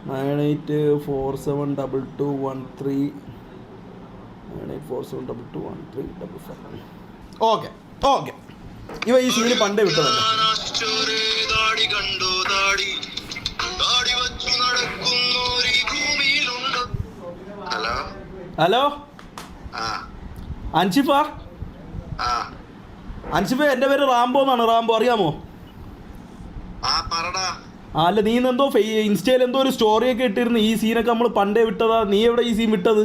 98472213 98472213 okay okay. ഇവ ഈ scene പണ്ടേ വിട്ടതല്ലേ. ഹലോ അൻഷിഫ, അൻഷിഫ എൻ്റെ പേര് റാംബോ എന്നാണ്. റാംബോ അറിയാമോ? അല്ല, നീ എന്തോ ഇൻസ്റ്റയിൽ എന്തോ ഒരു സ്റ്റോറിയൊക്കെ ഇട്ടിരുന്നു. ഈ സീനൊക്കെ നമ്മൾ പണ്ടേ വിട്ടതാ. നീ എവിടെ ഈ സീൻ വിട്ടത്?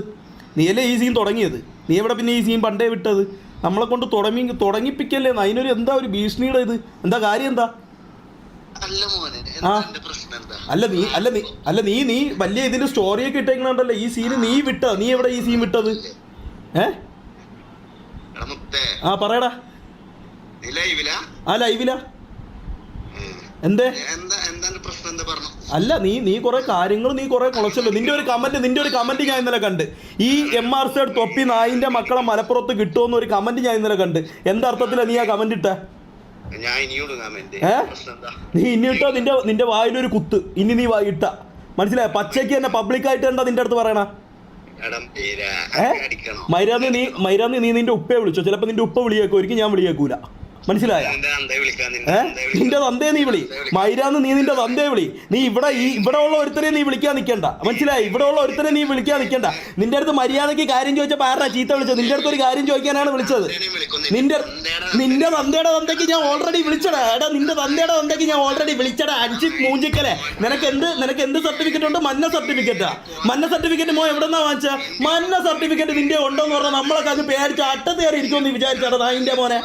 നീയല്ലേ ഈ സീൻ തുടങ്ങിയത്? നീ എവിടെ പിന്നെ ഈ സീൻ പണ്ടേ വിട്ടത്? നമ്മളെ കൊണ്ട് തുടങ്ങിപ്പിക്കല്ലേ. അതിനൊരു എന്താ ഒരു ഭീഷണിയുടെ ഇത്? എന്താ കാര്യം എന്താ? അല്ല നീ വലിയ ഇതിന്റെ സ്റ്റോറിയൊക്കെ ഇട്ടേക്കണല്ലോ. ഈ സീന് നീ വിട്ട. നീ എവിടെ ഈ സീൻ വിട്ടത്? പറയടാ. ലൈവിലാ. എന്തേ? അല്ല, നീ കുറെ കാര്യങ്ങൾ നീ കുറെ കുളച്ചല്ലോ. നിന്റെ ഒരു കമന്റ് ഞാൻ ഇന്നലെ കണ്ട്. ഈ MR സൈഡ് തൊപ്പി നായിന്റെ മക്കളെ മലപ്പുറത്ത് കിട്ടുമെന്ന് ഒരു കമന്റ് ഞാൻ ഇന്നലെ കണ്ട്. എന്താർത്ഥത്തിലാ നീ ആ കമന്റ് ഇട്ട? നീ ഇനി ഇട്ടോ? നിന്റെ വായിലൊരു കുത്ത്. ഇനി നീ ഇട്ട മനസ്സിലായ? പച്ചയ്ക്ക് തന്നെ പബ്ലിക്കായിട്ട് എന്താ നിന്റെ അടുത്ത് പറയണ? മൈരാന്ന് നീ നിന്റെ ഉപ്പയെ വിളിച്ചോ? ചിലപ്പോ നിന്റെ ഉപ്പ വിളിയേക്കോ, ഒരിക്കലും ഞാൻ വിളിയേക്കൂല. മനസ്സിലായ? നിന്റെ തന്തേ നീ വിളി. മൈരാന്ന് നീ നിന്റെ തന്തേ വിളി. നീ ഇവിടെ ഉള്ള ഒരുത്തരെ നീ വിളിക്കാൻ നിൽക്കണ്ട. മനസ്സിലായി? ഇവിടെ ഉള്ള ഒരുത്തരെ നീ വിളിക്കാൻ നിൽക്കണ്ട. നിന്റെ അടുത്ത് മര്യാദയ്ക്ക് കാര്യം ചോദിച്ചപ്പോൾ ആരാ ചീത്ത വിളിച്ചത്? നിന്റെ അടുത്ത് ഒരു കാര്യം ചോദിക്കാനാണ് വിളിച്ചത്. നിന്റെ തന്തയുടെ തന്തയ്ക്ക് ഞാൻ ഓൾറെഡി വിളിച്ചടാ. എടാ, നിന്റെ തന്തയുടെ തന്തയ്ക്ക് ഞാൻ ഓൾറെഡി വിളിച്ചടാ. അഞ്ചിത് മൂഞ്ചിക്കലെ. നിനക്ക് എന്ത് സർട്ടിഫിക്കറ്റ് ഉണ്ട്? മഞ്ഞ സർട്ടിഫിക്കറ്റാ. മഞ്ഞ സർട്ടിഫിക്കറ്റ് എവിടെന്നാ വാങ്ങിച്ച? മഞ്ഞ സർട്ടിഫിക്കറ്റ് നിന്റെ ഉണ്ടോന്ന് പറഞ്ഞാൽ നമ്മളൊക്കെ അത് പേടിച്ച് അട്ടത്ത് കയറി ഇരിക്കുമെന്ന് നീ വിചാരിച്ചാടാ നായിന്റെ മോനെ?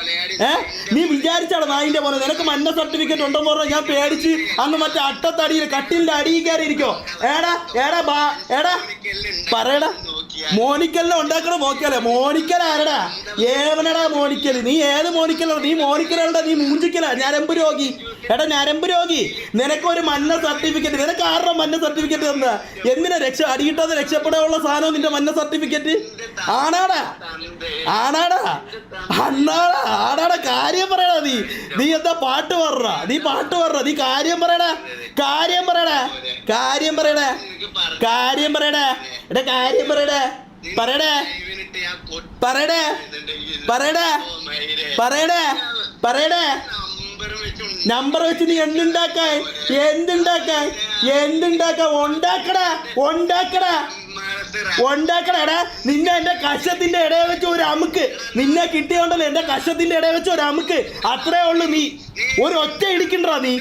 നീ വിചാരിച്ചാടാ നായിന്റെ മോനെ? നിനക്ക് മഞ്ഞ സർട്ടിഫിക്കറ്റ് ഉണ്ടെന്ന് പറഞ്ഞാൽ ഞാൻ പേടിച്ച് അന്ന് മറ്റേ അട്ടത്തടിയിൽ കട്ടിലിന്റെ അടിയിൽ കയറി ഇരിക്കോ? പറയടാ. മോനിക്കലിനെ ഉണ്ടാക്കണ നോക്കിയാലേ. മോനിക്കൽ ആരടാ? ഏവനടാ മോനിക്കൽ? നീ ഏത് മോനിക്കലാണ്? നീ മോനിക്കലുണ്ടാ? നീ മൂഞ്ചിക്കലാ? ഞരമ്പ് രോഗി. ഞരമ്പ് രോഗി. നിനക്കൊരു മഞ്ഞ സർട്ടിഫിക്കറ്റ്. നിനക്ക് ആരുടെ മഞ്ഞ സർട്ടിഫിക്കറ്റ് തന്നാ? എന്തിനാ അടിയിട്ടത് രക്ഷപ്പെടാനുള്ള സാധനം നിന്റെ മഞ്ഞ സർട്ടിഫിക്കറ്റ്? ആണാടാ കാര്യം പറയടാ. നീ എന്താ പാട്ട് പറ? നീ കാര്യം പറയടാ. നമ്പർ വെച്ച് നീ ഉണ്ടാക്കടാ. നിന്നെ എന്റെ കഷത്തിന്റെ ഇടയിൽ വെച്ച് ഒരു അമുക്ക്. നിന്നെ കിട്ടിയോണ്ടല്ലോ എന്റെ കഷത്തിന്റെ ഇടയിൽ വെച്ച് ഒരു അമുക്ക്. അത്രേ ഉള്ളു. നീ ഒരു ഒറ്റ ഇടിക്കണ്ടാ. നീ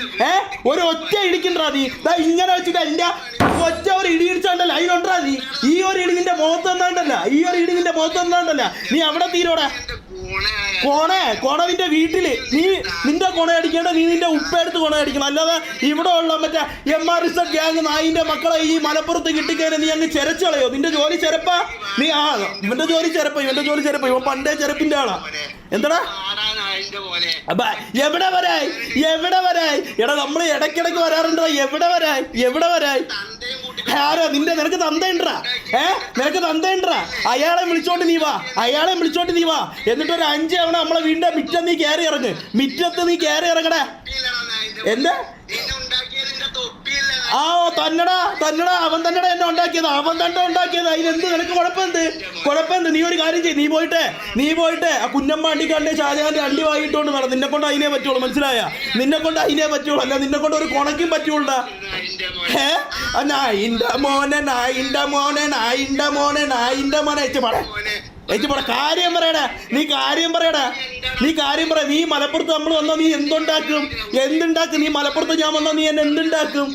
ഇങ്ങനെ വെച്ചിട്ട് എന്റെ ഒറ്റ ഒരു ഇടി ഇടിച്ചോണ്ടല്ലോ അതിലുണ്ടാ. നീ ഈ ഒരു ഇടി നിന്റെ മുഖത്ത് എന്താണ്ടല്ല. നീ അവിടെ തീരോടാ. കോണ നിന്റെ വീട്ടില്. നീ നിന്റെ കൊണ അടിക്കേണ്ട. നീ നിന്റെ ഉപ്പെടുത്ത് കൊണ അടിക്കണം. അല്ലാതെ ഇവിടെ ഉള്ള മറ്റേ MR ഗ്യാങ് നായിന്റെ മക്കളെ ഈ മലപ്പുറത്ത് കിട്ടിക്കഴിഞ്ഞാൽ നീ അങ്ങ് ചെരച്ചളയോ? നിന്റെ ജോലി ചെരപ്പാ. നീ ഇവന്റെ ജോലി ചെരപ്പ. ഇവൻ പണ്ടേ ചെരപ്പിന്റെ ആളാ. എന്താടാ? എവിടെ വരായി? എടാ, നമ്മള് ഇടയ്ക്കിടയ്ക്ക് വരാറുണ്ടോ? എവിടെ വരായി? ആരോ നിനക്ക് തന്തയുണ്ടാ? നിനക്ക് തന്തയുണ്ടാ? അയാളെ വിളിച്ചോണ്ട് നീ വാ. എന്നിട്ട് ഒരു 5 തവണ നമ്മളെ വീടിന്റെ മുറ്റത്ത് നീ കയറി ഇറങ്ങടാ. എന്താ? തന്നടാ. അവൻ തന്നെടാ എന്നെ ഉണ്ടാക്കിയത്. അതിനെന്ത്? നിനക്ക് കുഴപ്പമെന്ത്? നീ ഒരു കാര്യം ചെയ്യ്. നീ പോയിട്ട് ആ കുഞ്ഞമ്പാണ്ടിക്കാരുടെ ഷാജഹാന്റെ അണ്ടി വാങ്ങിയിട്ടോണ്ട് നട. നിന്നെ കൊണ്ട് അതിനെ പറ്റുള്ളൂ. മനസ്സിലായ? നിന്നെ കൊണ്ട് അതിനെ പറ്റുള്ളൂ. അല്ല നിന്നെ കൊണ്ട് ഒരു കൊണക്കും പറ്റുള്ളൂടാ. നായിന്റെ മോനെ കാര്യം പറയടാ. നീ കാര്യം പറ. നീ മലപ്പുറത്ത് നമ്മൾ വന്നാ നീ എന്തുണ്ടാക്കും? നീ മലപ്പുറത്ത് ഞാൻ വന്നാ നീ എന്നെ എന്തുണ്ടാക്കും?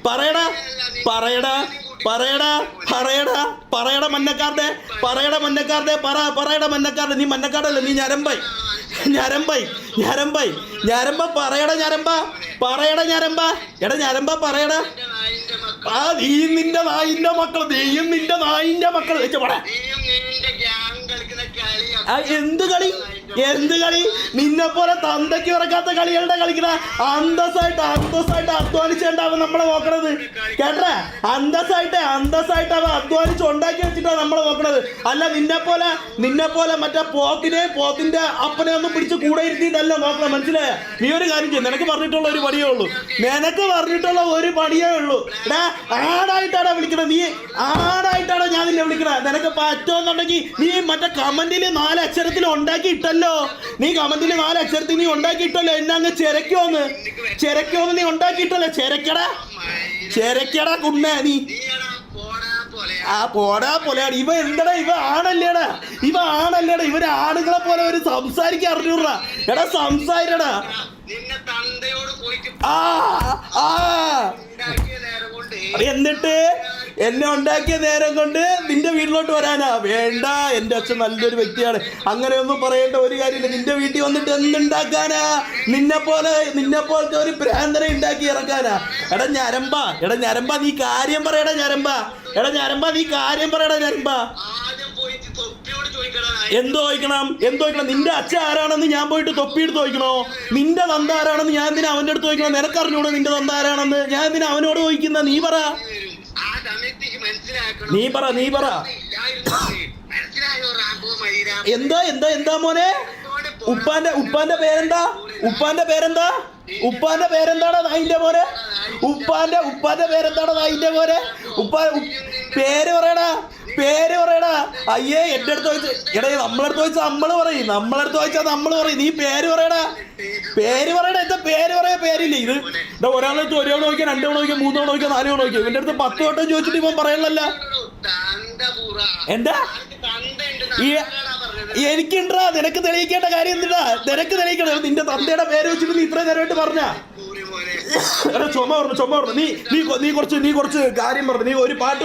പറയടാ മന്നക്കാരുടെ. നീ മന്നക്കാടല്ലേ? നീ ഞരമ്പായി. പറയടാ പറയടാ. നീയും നിന്റെ നായിന്റെ മക്കൾ. എന്ത് കളി? എന്ത് കളി? നിന്നെ പോലെ തന്തയ്ക്ക് ഇറക്കാത്ത കളികളുടെ കളിക്കണ. അന്തസ്സായിട്ട് അധ്വാനിച്ചുണ്ടാവും നമ്മളെ നോക്കണത് കേട്ടേ. അന്തസ്സായിട്ട് അവൻ അധ്വാനിച്ച് ഉണ്ടാക്കി വെച്ചിട്ടാണ് നമ്മളെ നോക്കണത്. അല്ല നിന്നെ പോലെ മറ്റേ പോത്തിന്റെ അപ്പനെ ഒന്നും പിടിച്ച് കൂടെ ഇരുത്തിയിട്ടല്ല നോക്കണം. മനസ്സിലായ? നീ ഒരു കാര്യം ചെയ്യും. നിനക്ക് പറഞ്ഞിട്ടുള്ള ഒരു പണിയേ ഉള്ളൂ. എടാ ആടായിട്ടാണോ വിളിക്കണത്? നീ ആടായിട്ടാണോ ഞാൻ നിന്നെ വിളിക്കണത്? നിനക്ക് പറ്റുമെന്നുണ്ടെങ്കിൽ നീ മറ്റേ കമന്റിൽ 4 അക്ഷരത്തിൽ ഉണ്ടാക്കിയിട്ടല്ലോ. നീ കമന്റിൽ 4 അക്ഷരത്തിൽ നീ ഉണ്ടാക്കിയിട്ടല്ലോ. എന്നെ അങ്ങ് ചെരക്കോന്ന് നീ ഉണ്ടാക്കിയിട്ടല്ലോ. ചെരക്കടാ കുണ്ണ നീ. ആ പോടാ പോലെയാണ് ഇവ. എന്തടാ ഇവ ആണല്ലേടാ? ഇവര് ആണുങ്ങളെ പോലെ ഒരു സംസാരിക്കാൻ അറിഞ്ഞൂടാ. എടാ സംസാരിക്കടാ. എന്നിട്ട് എന്നെ ഉണ്ടാക്കിയ നേരം കൊണ്ട് നിന്റെ വീട്ടിലോട്ട് വരാനാ? വേണ്ട, എൻ്റെ അച്ഛൻ നല്ലൊരു വ്യക്തിയാണ്. അങ്ങനെയൊന്നും പറയേണ്ട ഒരു കാര്യമില്ല. നിന്റെ വീട്ടിൽ വന്നിട്ട് എന്തുണ്ടാക്കാനാ? നിന്നെ പോലത്തെ ഒരു ഭ്രാന്തനെ ഉണ്ടാക്കി ഇറക്കാനാ? എടാ ഞരമ്പ നീ കാര്യം പറയടാ. നീ കാര്യം പറയടാ. എന്തോ ചോദിക്കണം? നിന്റെ അച്ഛൻ ആരാണെന്ന് ഞാൻ പോയിട്ട് തൊപ്പിയെടുത്ത് ചോദിക്കണോ? നിന്റെ തന്ത ആരാണെന്ന് ഞാൻ എന്തിനാ അവൻ്റെ അടുത്ത് ചോദിക്കണം? നിനക്കറിഞ്ഞൂടെ നിന്റെ തന്ത ആരാണെന്ന്? ഞാൻ എന്തിനാ അവനോട് ചോദിക്കുന്ന? നീ പറ. എന്താ മോനെ? ഉപ്പാന്റെ പേരെന്താ? ഉപ്പാന്റെ പേരെന്താടാ നായിന്റെ മോനെ? ഉപ്പാന്റെ പേരെന്താടാ നായിന്റെ മോനെ? പേര് പറയടാ. അയ്യേ, എന്റെ അടുത്ത് ചോദിച്ചു. എടേ, നമ്മളടുത്ത് ചോദിച്ചാൽ നമ്മൾ പറയും. നീ പേര് പറയടാ. എന്താ പേര് പറയാ? പേരില്ലേ ഇത്? ഒരാളടുത്ത് 1 തവണ നോക്കിയാൽ 2 തവണ നോക്കിയാൽ 3 തവണ നോക്കിയാൽ 4 തവണ നോക്കിയാൽ. ഇവന്റെ അടുത്ത് 10 വട്ടം ചോദിച്ചിട്ട് ഇവൻ പറയണല്ല. എന്താ എനിക്കുണ്ടാ? നിനക്ക് തെളിയിക്കേണ്ട കാര്യം എന്തിനാ? നിനക്ക് തെളിയിക്കണം. നിന്റെ തന്തയുടെ പേര് വെച്ചിട്ട് നീ ഇത്രയും നേരമായിട്ട് പറഞ്ഞ. ചുമ പറഞ്ഞു. നീ കുറച്ച് കാര്യം പറഞ്ഞു. നീ ഒരു പാട്ട്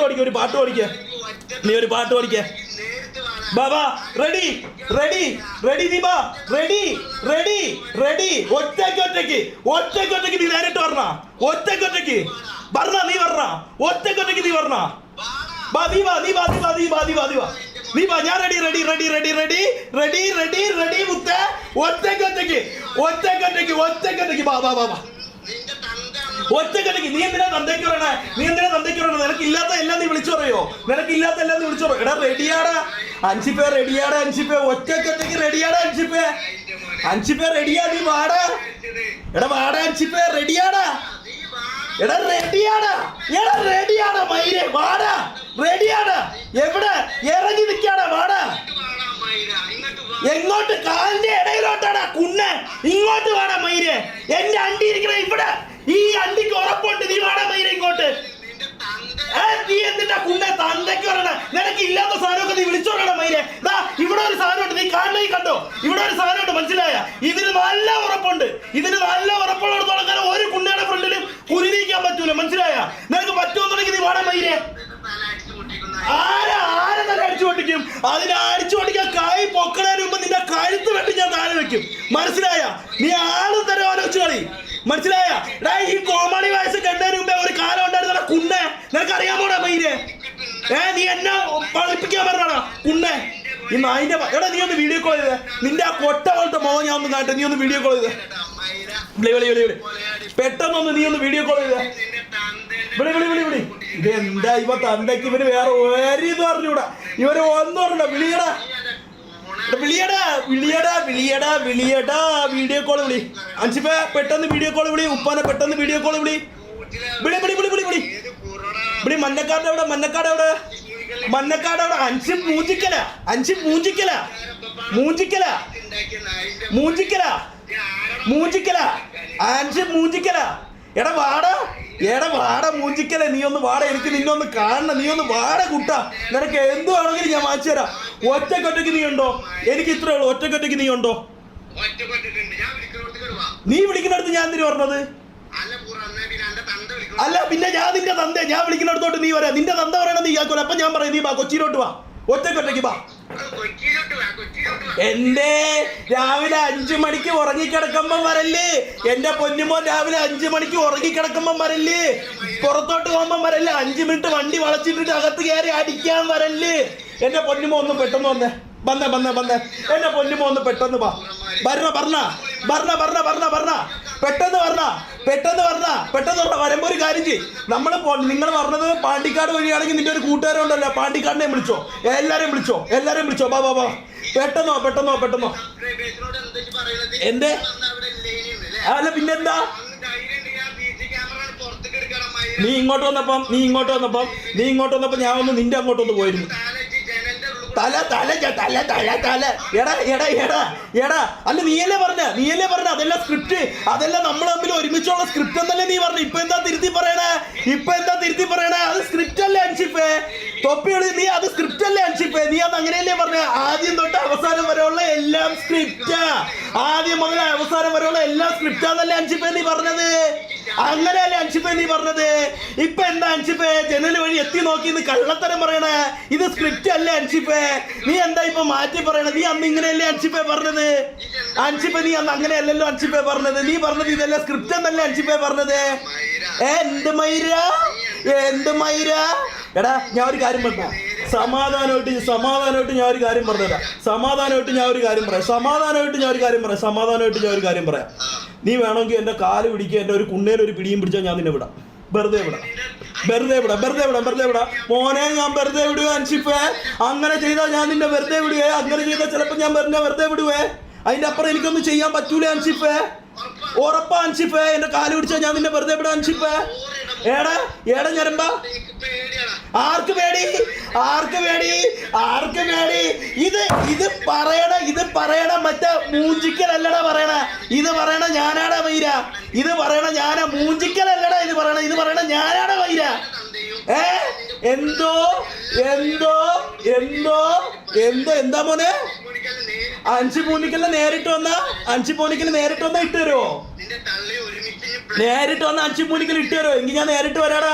പഠിക്ക. ബാബാ റെഡി. നീ ബാ. റെഡി. ഒറ്റയ്ക്ക് നീ നേരിട്ട് പറഞ്ഞ. ഒറ്റയ്ക്ക് നീ പറഞ്ഞ. നീ വാ. ഞാൻ റെഡി മുത്തേ. ഒറ്റയ്ക്ക് ഒറ്റയ്ക്ക്. നീ എന്തിനാ തന്തയ്ക്ക് പറയണേ? നിനക്കില്ലാത്ത എല്ലാം നീ വിളിച്ചു പറയോ? എടാ റെഡിയാടാ അൻഷിപ്പേ. ഒറ്റയ്ക്ക് റെഡിയാടാ അൻഷിപ്പേ. റെഡിയാ? നീ വാടാ. എടാ വാടാ അൻഷിപ്പേ. റെഡിയാടാ. മയിരെ വാടാ. റെഡിയാടാ. എവിടെ ഇറങ്ങി നിൽക്കാടാ? വാടാ. എങ്ങോട്ട്? കാലിന്റെ ഇടയിലോട്ടാടാ കുണ്ണ. ഇങ്ങോട്ട് വാടാ മയിരെ. എന്റെ അണ്ടി ഇരിക്കണ ഇവിടെ. ഈ അണ്ടിക്ക് ഉറപ്പുണ്ട്. നീ വാടാ മയിരെ ഇങ്ങോട്ട്. നീ എന്തിട്ടാ കുണ്ണ തന്തയ്ക്ക് പറയണ? നിനക്ക് ഇല്ലാത്ത സാധനമൊക്കെ നീ വിളിച്ചോടാ മയിരെ. ഇവിടെ ഒരു സാധനമുണ്ട്. നീ കാണണേ കണ്ടോ? ഇവിടെ ഒരു സാധനമുണ്ട്. മനസ്സിലായ? ഇതിന് നല്ല ഉറപ്പുള്ളിടത്തോളം കാലം ഒരു കുണ്ണയുടെ ഫ്രണ്ടിലും കുരുതിക്കാൻ പറ്റൂല. മനസ്സിലായ? നിനക്ക് പറ്റുമെന്നുണ്ടെങ്കിൽ നീ വാടാ മയിരെ. ആരെ നല്ല അടിച്ചു പൊട്ടിക്കും. അതിനെ അടിച്ചു പൊട്ടിക്കാൻ കൈ പൊക്കണതിന് മുമ്പ് നിന്റെ കഴുത്ത് വെട്ടി ഞാൻ താഴെ വെക്കും. മനസ്സിലായ? നീ ആളും തരം ആലോചിച്ച് കളി. മനസ്സിലായ? ഈ കോമാളി വയസ്സ് കണ്ടതിന് മുമ്പേ ഒരു കാലം ഉണ്ടായിരുന്ന കുണ്ണെ. നിനക്ക് അറിയാമോടാ മയിരെ? നീ എന്നെ കളിപ്പിക്കാൻ പറഞ്ഞാടാ കുണ്ണെ. ഈ നായിന്റെ നീ ഒന്ന് വീഡിയോ കോൾ ചെയ്തേ. നിന്റെ ആ കൊട്ട പോലത്തെ മോഹൻ ഞാൻ ഒന്ന് കാട്ടെ. നീ ഒന്ന് വീഡിയോ കോൾ ചെയ്തേ. പെട്ടെന്നൊന്ന് നീ ഒന്ന് വീഡിയോ കോൾ ചെയ്തേ. വിളി. ഇതെന്താ ഇവ തന്തയ്ക്ക്? ഇവന് വേറെ ഒരു ഇത് പറഞ്ഞൂടാ. ഇവര് ഒന്നും പറഞ്ഞ വിളിയടാ. വീഡിയോ കോൾ വിളി. അൻഷിപ്പേ പെട്ടെന്ന് വീഡിയോ കോൾ വിളി. ഉപ്പാനെ പെട്ടെന്ന് വീഡിയോ കോൾ വിളി. മന്നക്കാട് എവിടെ? അൻഷി മൂഞ്ചിക്കല. എടാ വാട മൂഞ്ചിക്കല. നീ ഒന്ന് വാട. എനിക്ക് നിന്നൊന്ന് കാണണം. നീ ഒന്ന് വാട കുട്ട. നിനക്ക് എന്തുവാണെങ്കിലും ഞാൻ വാങ്ങിച്ചു തരാം. ഒറ്റക്കൊറ്റയ്ക്ക് നീ ഉണ്ടോ? എനിക്ക് ഇത്രേ ഉള്ളൂ. ഒറ്റക്കൊറ്റയ്ക്ക് നീ ഉണ്ടോ? നീ വിളിക്കുന്നിടത്ത് ഞാൻ എന്തിനു പറഞ്ഞത്? അല്ല പിന്നെ ഞാൻ നിന്റെ തന്ത. ഞാൻ വിളിക്കുന്നിടത്തോട്ട് നീ വരാ. നിന്റെ തന്ത പറയണത് നീ കേൾക്കൂല. അപ്പൊ ഞാൻ പറയും നീ വാ കൊച്ചിയിലോട്ട് വാ. ഒറ്റക്കൊറ്റയ്ക്ക് വാ. എന്റെ രാവിലെ 5 മണിക്ക് ഉറങ്ങിക്കിടക്കുമ്പം വരല്ലേ? എന്റെ പൊന്നുമോൻ രാവിലെ 5 മണിക്ക് ഉറങ്ങിക്കിടക്കുമ്പം വരല്ലേ? പുറത്തോട്ട് പോകുമ്പം വരല്ലേ? 5 മിനിറ്റ് വണ്ടി വളച്ചിട്ടിട്ട് അകത്ത് കയറി അടിക്കാൻ വരല്ലേ? എന്റെ പൊന്നുമോ ഒന്ന് പെട്ടെന്ന് വന്നേ. വന്നേ എന്നെ പൊന്നുമോ ഒന്ന് പെട്ടെന്ന് വാ. പറഞ്ഞ പെട്ടെന്ന് വരുമ്പോ ഒരു കാര്യം ചെയ്യും. നിങ്ങൾ പറഞ്ഞത് പാണ്ടിക്കാട് വഴിയാണെങ്കിൽ നിന്റെ ഒരു കൂട്ടുകാരുണ്ടല്ലോ, പാണ്ടിക്കാടിനെ വിളിച്ചോ, എല്ലാരെയും വിളിച്ചോ. വാ പെട്ടെന്നോ. എന്തേ? അല്ല പിന്നെന്താ, നീ ഇങ്ങോട്ട് വന്നപ്പം ഞാൻ ഒന്ന് നിന്റെ അങ്ങോട്ടൊന്ന് പോയിരുന്നു. തല എടാ അല്ല നീയല്ലേ പറഞ്ഞ അതെല്ലാം സ്ക്രിപ്റ്റ്, അതെല്ലാം നമ്മൾ തമ്മിൽ ഒരുമിച്ചുള്ള സ്ക്രിപ്റ്റ് എന്നല്ലേ നീ പറഞ്ഞു. ഇപ്പൊ എന്താ തിരുത്തി പറയണേ? അത് സ്ക്രിപ്റ്റ് അല്ലേ അൻഷിഫേ? തൊപ്പിയോട് നീ അത് സ്ക്രിപ്റ്റ് അല്ലേ അൻഷിഫേ? നീ അത് അങ്ങനെയല്ലേ പറഞ്ഞ? ആദ്യം തൊട്ട് അവസാനം വരെയുള്ള എല്ലാം സ്ക്രിപ്റ്റാ, ആദ്യം മുതൽ അവസാനം വരെയുള്ള എല്ലാം സ്ക്രിപ്റ്റാന്നല്ലേ അൻഷിഫേ നീ പറഞ്ഞത്? അങ്ങനെയല്ലേ അൻഷിഫേ നീ പറഞ്ഞത്? ഇപ്പൊ എന്താ അൻഷിഫേ ജനൽ വഴി എത്തി നോക്കി കള്ളത്തരം പറയണേ? ഇത് സ്ക്രിപ്റ്റ് അല്ലേ അൻഷിഫേ? നീ എന്താ ഇപ്പൊ മാറ്റി പറയണത്? നീ അന്ന് ഇങ്ങനെയല്ലേ അൻഷിഫേ പറഞ്ഞത്? അൻഷിഫേ നീ അന്ന് അങ്ങനെയല്ലല്ലോ അൻഷിഫേ പറഞ്ഞത്. നീ പറഞ്ഞത് ഇതെല്ലാം സ്ക്രിപ്റ്റ് എന്നല്ലേ അൻഷിഫേ പറഞ്ഞത്? എന്ത് മൈര? എടാ ഞാൻ ഒരു കാര്യം പറഞ്ഞ, സമാധാനമായിട്ട് ഞാൻ ഒരു കാര്യം പറഞ്ഞുതരാം. സമാധാനമായിട്ട് ഞാൻ ഒരു കാര്യം പറയാം. നീ വേണമെങ്കിൽ എന്റെ കാല് പിടിക്കുക, എന്റെ ഒരു കുണ്ണേലൊരു പിടിയും പിടിച്ചാൽ ഞാൻ നിന്നെ വിടാം. വെറുതെ വിടാം മോനെ, ഞാൻ വെറുതെ വിടുക അൻഷിഫേ. അങ്ങനെ ചെയ്താൽ ഞാൻ നിന്നെ വെറുതെ വിടുവേ. അങ്ങനെ ചെയ്താൽ ചിലപ്പോൾ ഞാൻ വെറുതെ വിടുവേ. അതിന്റെ അപ്പുറം എനിക്കൊന്നും ചെയ്യാൻ പറ്റൂല അൻഷിഫേ. ഉറപ്പാ അൻഷിഫേ, എന്റെ കാല് പിടിച്ചാൽ ഞാൻ നിന്നെ വെറുതെ വിടാം അൻഷിഫേ. ഏടാ ഞരമ്പാ, ആർക്ക് പേടി? ഇത് പറയണ മറ്റേ മൂഞ്ചിക്കലല്ലടാ പറയണ. ഇത് പറയണ ഞാനാടാ വൈര. ഇത് പറയണ ഞാനാ, മൂഞ്ചിക്കലല്ലടാ ഇത് പറയണ ഞാനാടാ വൈര. എന്തോ എന്താ മോനെ? അൻഷിപ്പൂനിക്കലിനെ നേരിട്ട് വന്നാ ഇട്ട് തരുമോ? നേരിട്ട് വന്ന അൻഷിപ്പൂനിക്കൽ ഇട്ട് തരുമോ? എങ്കിൽ ഞാൻ നേരിട്ട് വരാടാ.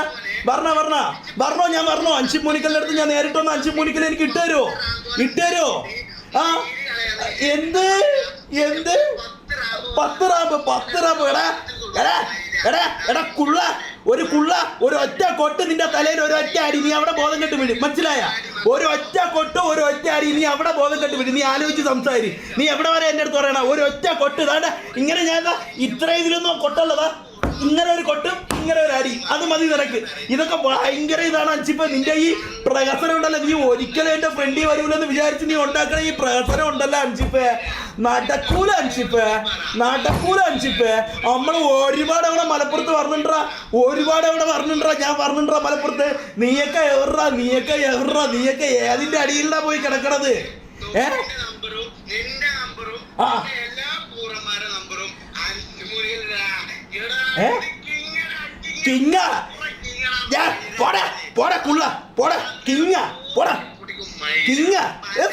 പറഞ്ഞോ ഞാൻ പറഞ്ഞോ, അൻഷിപ്പൂനിക്കലിന്റെ അടുത്ത് ഞാൻ നേരിട്ട് വന്ന അൻഷിപ്പൂനിക്കൽ എനിക്ക് ഇട്ട് തരുമോ? ആ എന്ത് 10 റാമ്പ്? എടാ ഒരു ഒറ്റ കൊട്ട് നിന്റെ തലയിൽ ഒരു ഒറ്റ അടി, നീ അവിടെ ബോധം കെട്ട് വീഴും. മനസ്സിലായ? ഒരു ഒറ്റ അടി, നീ അവിടെ ബോധം കെട്ട് വീഴും. നീ ആലോചിച്ച് സംസാരി. നീ എവിടെ വരെ എന്റെ അടുത്ത് പറയണ? ഒരു ഒറ്റ കൊട്ട് താണ്ട ഇങ്ങനെ. ഞാൻ ഇത്ര ഇതിലൊന്നും കൊട്ടുള്ളതാ, ഇങ്ങനെ ഒരു കൊട്ടും ഇങ്ങനെ ഒരു അടി, അത് മതി നിനക്ക്. ഇതൊക്കെ ഭയങ്കര ഇതാണ് അൻഷിഫേ. നിന്റെ ഈ പ്രഹസനം ഉണ്ടല്ലോ, നീ ഒരിക്കലും എന്റെ ഫ്രണ്ടിൽ വരൂലെന്ന് വിചാരിച്ച് നീ ഉണ്ടാക്കണ ഈ പ്രഹസനം ഉണ്ടല്ലോ അൻഷിഫേ, നടക്കൂല അൻഷിഫേ. നമ്മള് ഒരുപാട് അവിടെ മലപ്പുറത്ത് പറഞ്ഞിട്ടാ, ഞാൻ പറഞ്ഞിട്ടാ മലപ്പുറത്ത്. നീയൊക്കെ ഏതിന്റെ അടിയിലാ പോയി കിടക്കണത്?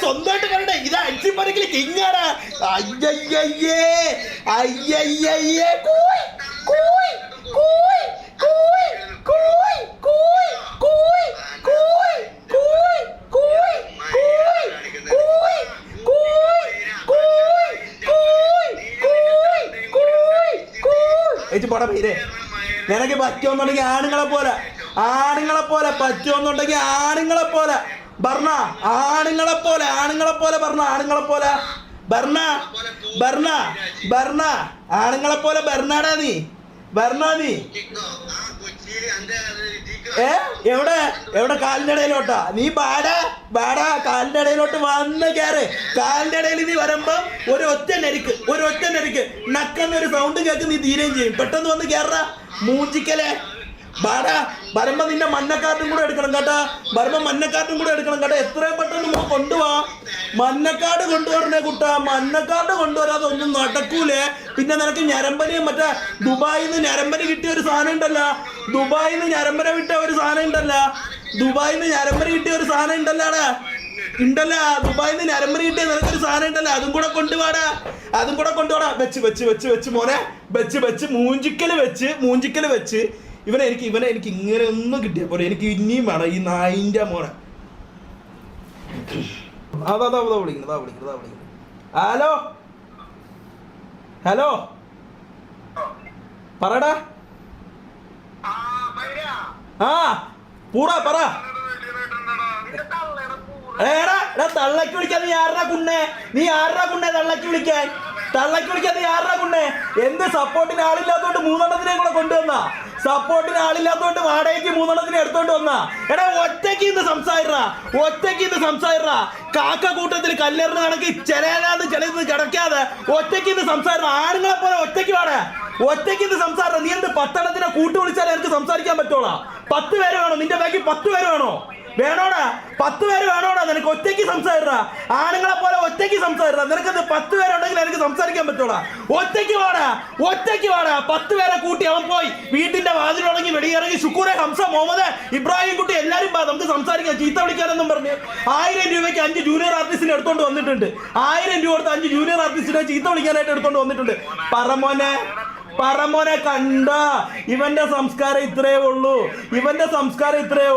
സ്വന്തമായിട്ട് പറയണ്ടേ? ഇത് അടിച്ചുപറിക്കല് കിങ്ങാടാ. നിനക്ക് പറ്റുമെന്നുണ്ടെങ്കിൽ ആണുങ്ങളെ പോലെ പറ്റുമെന്നുണ്ടെങ്കിൽ ആണുങ്ങളെ പോലെ പറഞ്ഞ ഭരണാടാ നീ. എവിടെ കാലിന്റെ ഇടയിലോട്ടാ നീ? ബാടാ കാലിന്റെ ഇടയിലോട്ട് വന്ന് കയറ്. കാലിന്റെ ഇടയിൽ നീ വരുമ്പോ ഒരു ഒറ്റ നെരിക്ക് നക്കെന്നൊരു സൗണ്ട് കേൾക്ക്, നീ തീരുകയും ചെയ്യും. പെട്ടെന്ന് വന്ന് കയറാ മൂഞ്ചിക്കലേ. ബാടാ വരുമ്പോ നിന്റെ മഞ്ഞക്കാർഡും കൂടെ എടുക്കണം കേട്ടാ. എത്രയും പെട്ടെന്ന് കൊണ്ടുപോവാ. മഞ്ഞക്കാർഡ് കൊണ്ടുവരണേ കുട്ടാ. മഞ്ഞക്കാർഡ് കൊണ്ടുവരാതെ ഒന്നും നടക്കൂലേ. പിന്നെ നിനക്ക് ഞരമ്പന് മറ്റേ ദുബായിന്ന് ഞരമ്പന് കിട്ടിയ ഒരു സാധനം ഉണ്ടല്ലോ. ദുബായിന്ന് ഞരമ്പന കിട്ടിയ ഒരു സാധനം ഉണ്ടല്ലോ. ദുബായിന്ന് ഞരമ്പന കിട്ടിയ നിനക്കൊരു സാധനം ഉണ്ടല്ലോ. അതും കൂടെ കൊണ്ടുപോടാ. വെച്ച് മോനെ വെച്ച് മൂഞ്ചിക്കല് വെച്ച് ഇവനെ എനിക്ക് ഇങ്ങനെ ഒന്നും കിട്ടിയ പോലെ എനിക്ക് ഇനിയും വേണം ഈ നായിന്റെ മോനെ. അതാ വിളിക്കുന്നത്. ഹലോ പറടാ. പറ എടാ തള്ളക്ക് വിളിക്കാൻ നീ ആരുടെ കുണ്ണേ? നീ ആരുടെ കുണ്ണേ തള്ളക്ക് വിളിക്കാൻ? തള്ളക്ക് വിളിക്കാൻ നീ ആരുടെ കുണ്ണേ? എന്ത് സപ്പോർട്ടിന് ആളില്ലാത്തോണ്ട് 3 കൂടെ കൊണ്ടുവന്ന? സപ്പോർട്ടിന് ആളില്ലാത്തോണ്ട് വാടകയ്ക്ക് 3 എടുത്തോണ്ട് വന്ന? എടാ ഒറ്റയ്ക്ക് ഇന്ന് സംസാരിറ കാക്ക കൂട്ടത്തിൽ കല്ലെറിന് കണക്ക് ചിലത് കിടക്കാതെ ഒറ്റയ്ക്ക് ഇന്ന് സംസാരിറ. ആണുങ്ങളെ പോലെ ഒറ്റയ്ക്ക് വാടാ, ഒറ്റയ്ക്ക് ഇന്ന് സംസാരിറ. നീ എന്ത് 10 എണ്ണത്തിനെ കൂട്ടു വിളിച്ചാലേ എനിക്ക് സംസാരിക്കാൻ പറ്റോളാ? 10 പേര് വേണോ നിന്റെ ബാക്കി? 10 പേര് വേണോടാ? 10 പേര് വേണോടാ നിനക്ക്? ഒറ്റയ്ക്ക് സംസാരിറ. ആണുങ്ങളെ പോലെ ഒറ്റയ്ക്ക് സംസാരിറ. നിനക്കത് 10 പേരുണ്ടെങ്കിൽ എനിക്ക് സംസാരിക്കാൻ പറ്റോളാ? ഒറ്റയ്ക്ക് വാടാ. 10 പേരെ കൂട്ടി അവൻ പോയി വീട്ടിന്റെ വാതിലുടങ്ങി വെടിയിറങ്ങി ശുക്കൂറെ, ഹംസ, മുഹമ്മദ്, ഇബ്രാഹിം കുട്ടി എല്ലാരും നമുക്ക് സംസാരിക്കാം. ചീത്ത വിളിക്കാനെന്നും പറഞ്ഞ് 1000 രൂപയ്ക്ക് 5 ജൂനിയർ ആർട്ടിസ്റ്റിനെ എടുത്തോണ്ട് വന്നിട്ടുണ്ട്. 1000 രൂപ കൊടുത്ത് 5 ജൂനിയർ ആർട്ടിസ്റ്റിനെ ചീത്ത വിളിക്കാനായിട്ട് എടുത്തോണ്ട് വന്നിട്ടുണ്ട്. പറമോനെ കണ്ട ഇവന്റെ സംസ്കാരം ഇത്രയേ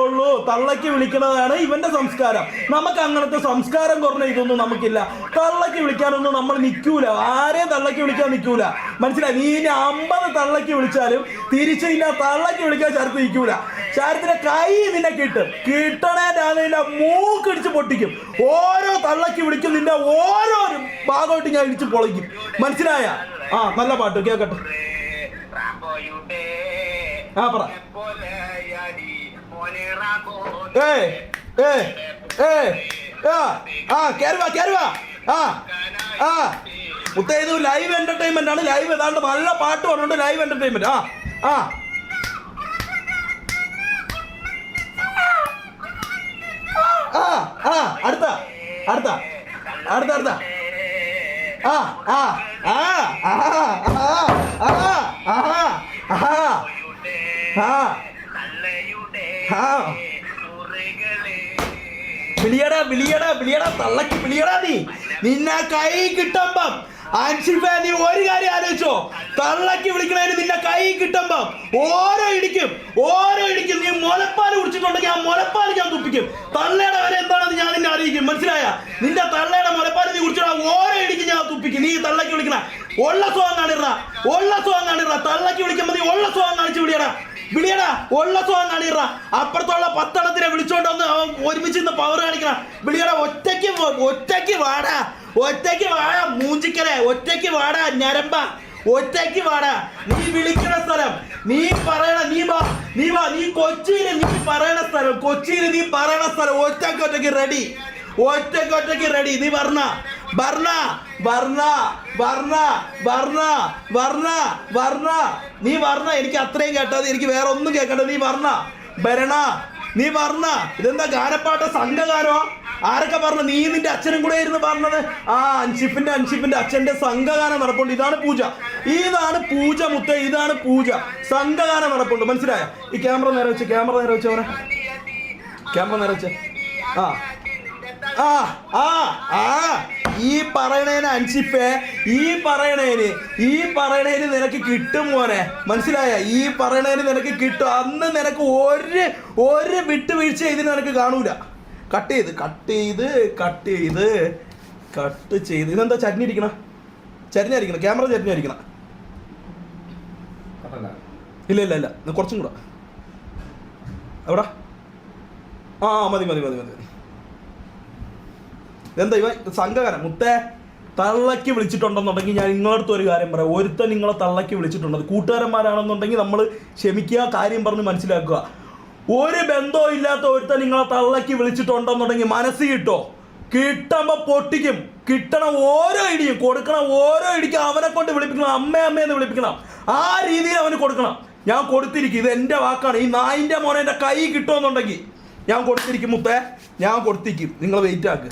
ഉള്ളൂ. തള്ളക്ക് വിളിക്കുന്നതാണ് ഇവന്റെ സംസ്കാരം. നമുക്ക് അങ്ങനത്തെ സംസ്കാരം കുറഞ്ഞ ഇതൊന്നും നമുക്കില്ല. തള്ളക്ക് വിളിക്കാനൊന്നും നമ്മൾ നിൽക്കൂല. ആരെയും തള്ളക്ക് വിളിക്കാൻ നിൽക്കൂല. മനസ്സിലായി? നീ 50 തള്ളക്ക് വിളിച്ചാലും തിരിച്ച് നിന്നെ തള്ളക്ക് വിളിക്കാൻ ശരത്ത് നിൽക്കൂല. ശരത്തിന്റെ കൈ നിന്നെ കിട്ടണേ ഞാൻ നിന്റെ മൂക്കിടിച്ച് പൊട്ടിക്കും. ഓരോ തള്ളക്ക് വിളിക്കും നിന്റെ ഓരോ ഭാഗമായിട്ട് ഞാൻ ഇടിച്ച് പൊളിക്കും. മനസ്സിലായ? നല്ല പാട്ട് കേക്കട്ടെ. പറ. കേറുവാ. മുത്തേ ഇത് ലൈവ് എന്റർടൈൻമെന്റ് ആണ്. ലൈവ് ഏതാണ്ട് നല്ല പാട്ട് പറഞ്ഞുകൊണ്ട് ലൈവ് എന്റർടൈൻമെന്റ്. അടുത്ത വിളിയടാ തള്ളക്ക് വിളിയടാ. നിന്നെ കൈ കിട്ടുമ്പം അൻഷിഫേ നീ ഒരു കാര്യം ആലോചിച്ചോ? തള്ളക്ക് വിളിക്കണതിന് നിന്റെ കൈ കിട്ടുമ്പം ഓരോ ഇടിക്കും നീ മുലപ്പാല് കുടിച്ചിട്ടുണ്ടെങ്കിൽ ആ മുലപ്പാല് ഞാൻ തുപ്പിക്കും. തള്ളയുടെ വില എന്താണെന്ന് ഞാൻ നിന്നെ അറിയിക്കും. മനസ്സിലായ? നിന്റെ തള്ളയുടെ മുലപ്പാല് നീ കുടിച്ചിട്ട് ഓരോ ഇടിക്കും ഞാൻ തുപ്പിക്കും. നീ തള്ളക്ക് വിളിക്കണ ഉള്ള സോങ് കാണിറ. തള്ളക്ക് വിളിക്കുമ്പോ നീ ഉള്ള സോങ് കാണിച്ച് വിളിയടാ ഉള്ള സോങ് കാണിറ. അപ്പുറത്തുള്ള 10 എണ്ണത്തിനെ വിളിച്ചോണ്ട് വന്ന് അവൻ ഒരുമിച്ച് ഇന്ന് പവർ കാണിക്കണം. വിളിയടാ ഒറ്റയ്ക്ക് വാടാ. മൂഞ്ചിക്കലെ ഒറ്റയ്ക്ക് വാടാ. ഞരമ്പ ഒറ്റയ്ക്ക് വാടാ. നീ വിളിക്കണ സ്ഥലം നീ പറയണ നീ കൊച്ചിയില് നീ പറയണ സ്ഥലം ഒറ്റയ്ക്ക് റെഡി. നീ വർണ്ണ നീ വർണ്ണ. എനിക്ക് അത്രയും കേട്ടത്, എനിക്ക് വേറെ ഒന്നും കേൾക്കണ്ട. നീ വർണ്ണ നീ പറഞ്ഞ ഇതെന്താ ഗാനപ്പാട്ട് സംഘഗാനോ? ആരൊക്കെ പറഞ്ഞു? നീ നിന്റെ അച്ഛനും കൂടെ ആയിരുന്നു പറഞ്ഞത്. അൻഷിഫിന്റെ അച്ഛന്റെ സംഘഗാനം നടപ്പുണ്ട്. ഇതാണ് പൂജ മുത്ത, ഇതാണ് പൂജ. സംഘഗാനം നടപ്പുണ്ട്. മനസ്സിലായ? ഈ ക്യാമറ നേരെ വെച്ച് അവനെ ക്യാമറ നേരെ വെച്ച്. ഈ പറയണേന് അൻഷിഫേ, ഈ പറയണേന് നിനക്ക് കിട്ടും മോനെ. മനസ്സിലായ? ഈ പറയണേന് നിനക്ക് കിട്ടും. അന്ന് നിനക്ക് ഒരു വിട്ടുവീഴ്ച ഇതിന് നിനക്ക് കാണൂല. കട്ട് ചെയ്ത് ഇതെന്താ ചരിഞ്ഞിരിക്കണം? ക്യാമറ ചരിഞ്ഞിരിക്കണം. ഇല്ല കുറച്ചും കൂടെ. എവിടാ? മതി. എന്താ ഇവ സംഘകാരം? മുത്തേ തള്ളക്ക് വിളിച്ചിട്ടുണ്ടെന്നുണ്ടെങ്കിൽ ഞാൻ നിങ്ങളടുത്ത് ഒരു കാര്യം പറയാം. ഒരുത്തൻ നിങ്ങളെ തള്ളക്ക് വിളിച്ചിട്ടുണ്ട്. കൂട്ടുകാരന്മാരാണെന്നുണ്ടെങ്കിൽ നമ്മൾ ക്ഷമിക്കുക, കാര്യം പറഞ്ഞ് മനസ്സിലാക്കുക. ഒരു ബന്ധവും ഇല്ലാത്ത ഒരുത്തൻ നിങ്ങളെ തള്ളക്ക് വിളിച്ചിട്ടുണ്ടെന്നുണ്ടെങ്കിൽ മനസ്സ് കിട്ടുമ്പോ പൊട്ടിക്കും. കിട്ടണ ഓരോ ഇടിയും കൊടുക്കണ ഓരോ ഇടിക്കും അവനെ കൊണ്ട് വിളിപ്പിക്കണം. അമ്മയെന്ന് വിളിപ്പിക്കണം. ആ രീതിയിൽ അവന് കൊടുക്കണം. ഞാൻ കൊടുത്തിരിക്കും. ഇത് എൻ്റെ വാക്കാണ്. ഈ നായിൻ്റെ മോനെ എൻ്റെ കൈ കിട്ടുമെന്നുണ്ടെങ്കിൽ ഞാൻ കൊടുത്തിരിക്കും മുത്തേ. നിങ്ങൾ വെയിറ്റ് ആക്ക്.